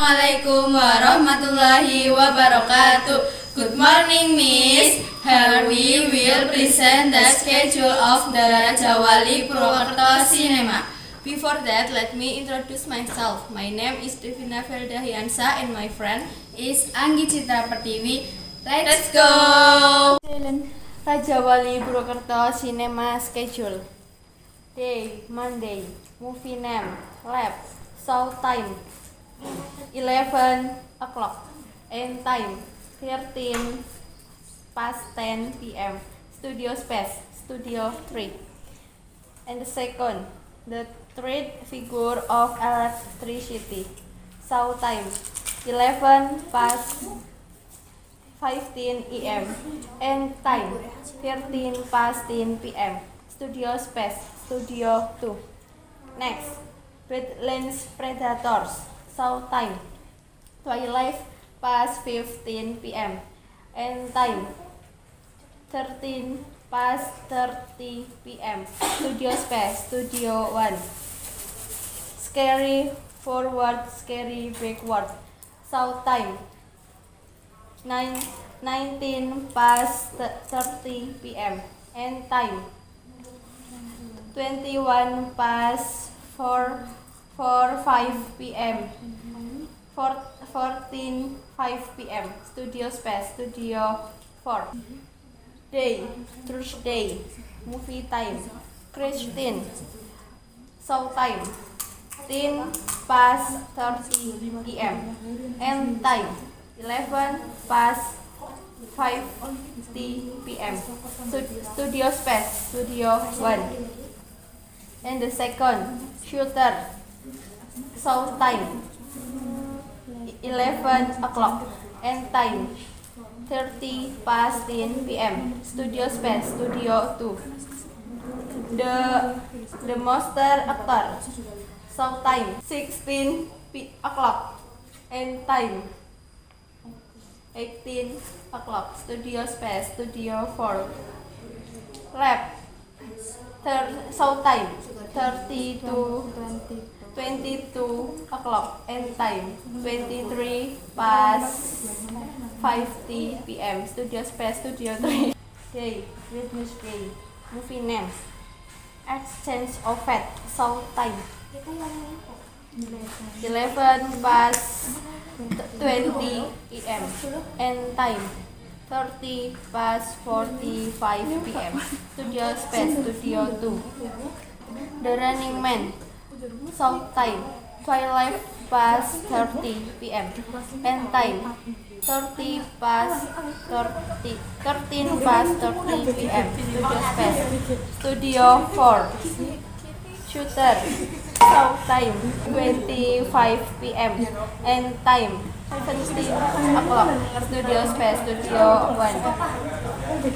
Assalamualaikum warahmatullahi wabarakatuh. Good morning, Miss. Here we will present the schedule of the Raja Wali Purwokerto Cinema. Before that, let me introduce myself. My name is Devina Feldahiansa and my friend is Anggi Citra Pertiwi. Let's go! Raja Wali Purwokerto Cinema schedule. Day, Monday. Movie name, lab, show time, 11 o'clock, end time, 13 past 10 p.m. Studio space, Studio 3. And the second, the third figure of electricity, show time, 11 past 15 a.m. End time, 13 past 10 p.m. Studio space, Studio 2. Next, Badlands Predators, show time, 12 past 15 p.m. End time, 13 past 30 p.m. Studio space, Studio 1. Scary forward, scary backward, show time, 19 past 30 p.m. End time, 21 past 5 p.m. 14 5 p.m. Studio space, Studio 4. Day, Thursday, movie time, Christine, show time, 10 past 30 p.m. End time, 11 past 5 p.m. Studio space, Studio 1. And the second, shooter, show time, 11 o'clock, end time, 30 past 10 p.m. Studio space, Studio 2. The monster actor, show time, 16 o'clock, end time, 18 o'clock, Studio space, Studio 4. Lab, show time, 30 to 22 o'clock, end time, 23 past 50 p.m. Studio space, Studio 3. Day, Wednesday, movie names, Exchange of Fate, show time, 11 past 20 p.m. end time, 30 past 45 p.m. Studio space, Studio 2. The Running Man, show time, 12 past 30 p.m. End time, 13 past 30 p.m. Studio space, Studio 4. Shooter, show time, 25 p.m. End time, 17 o'clock, Studio space, Studio 1.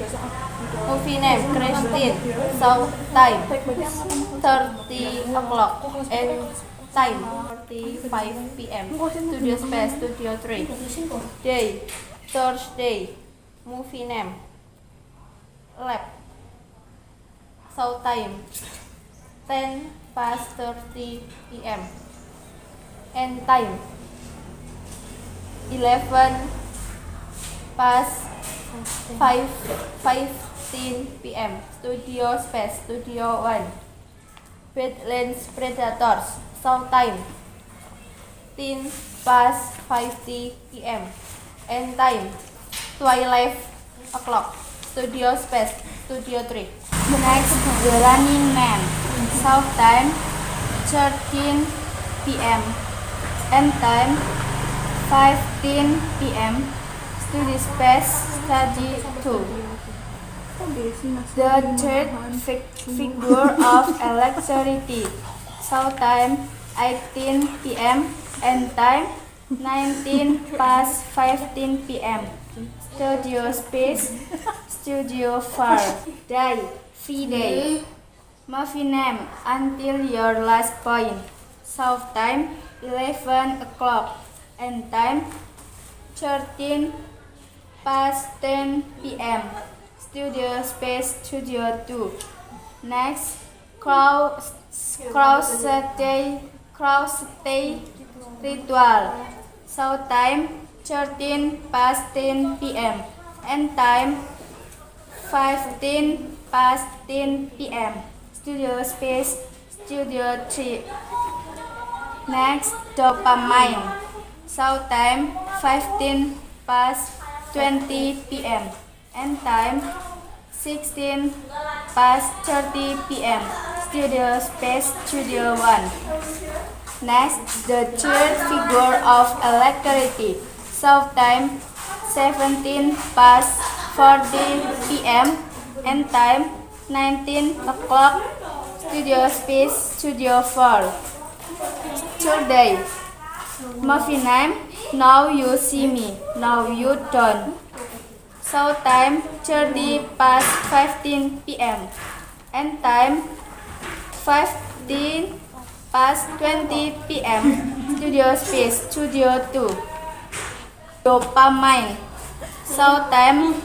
Movie name, Christine, show time, 30 o'clock, end time, 45 p.m. Studio space, Studio 3. Day, Thursday, movie name, lab, show time, 10 past 30 p.m. End time, 11 past 15 p.m. Studio space, Studio 1. Badlands Predators, show time, 10 past 50 p.m. End time, 12 o'clock, Studio space, Studio 3. Next, The Running Man, show time, 13 p.m. End time, 15 p.m. Studio space, Studio 2. The third figure of electricity, show time, 18 p.m. End time, 19 past 15 p.m. Studio space, Studio 4. Day, Friday, movie name, Until Your Last Point, show time, 11 o'clock, end time, 13 past 10 p.m. Studio space, Studio 2. Next, cross stay ritual, South time 13 past 10 p.m. End time 15 past 10 p.m. Studio space Studio 3. Next, dopamine. South time 15 past 20 p.m. End time 16 past 30 p.m. Studio space Studio 1. Next, the third figure of electricity. South time 17 past 40 p.m. End time 19 o'clock. Studio space Studio 4. Today, movie name Now You See Me, Now You Don't. South time 30 past 15 p.m. End time 15 past 20 p.m. Studio space Studio 2. Dopamine. South time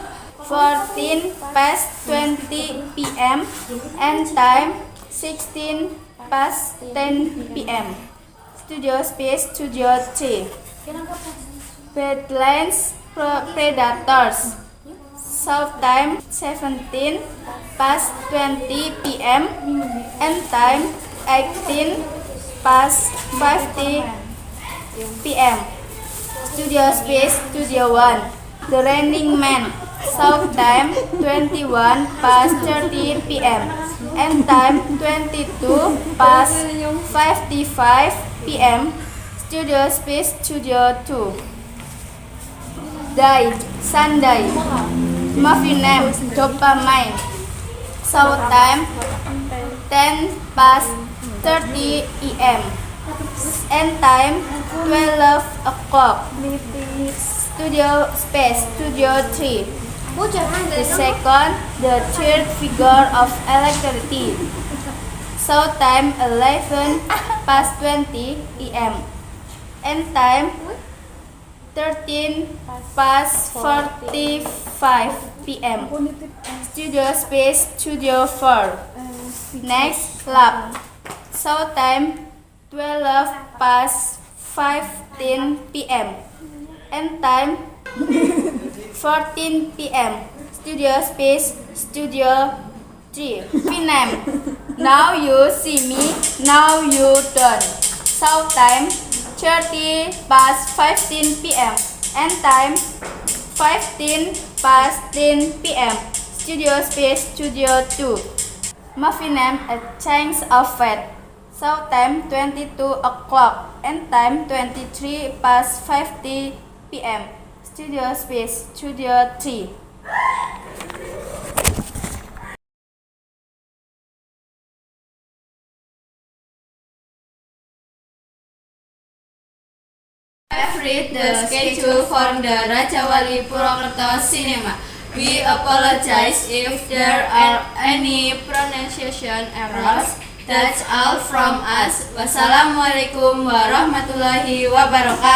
14 past 20 p.m. End time 16 past 10 p.m. Studio space Studio 3. Badlands Predators. South time 17 past 20 p.m. End time 18 past 50 p.m. Studio space Studio 1. The Running Man. South time 21 past 30 p.m. End time 22 past 55 p.m. Studio space Studio 2. Day Sunday. Movie name Dopamine. South time 10 past 30 p.m. End time 12 o'clock. Studio space Studio 3. The second, the third figure of electricity. South time 11 past 20 p.m. End time 13 past 45 p.m. Studio space Studio 4. Next, lab. South time 12 past 15 p.m. End time 14 p.m. Studio space Studio 3. Name Now You See Me, Now You Don't. South time 30 past 15 p.m. End time 15 past 10 p.m. Studio space Studio 2. Movie name A Change of Fate. South time 22 o'clock. End time 23 past 50 p.m. Studio space Studio 3. I've read the schedule for the Rajawali Purwokerto Cinema. We apologize if there are any pronunciation errors. That's all from us. Wassalamualaikum warahmatullahi wabarakatuh.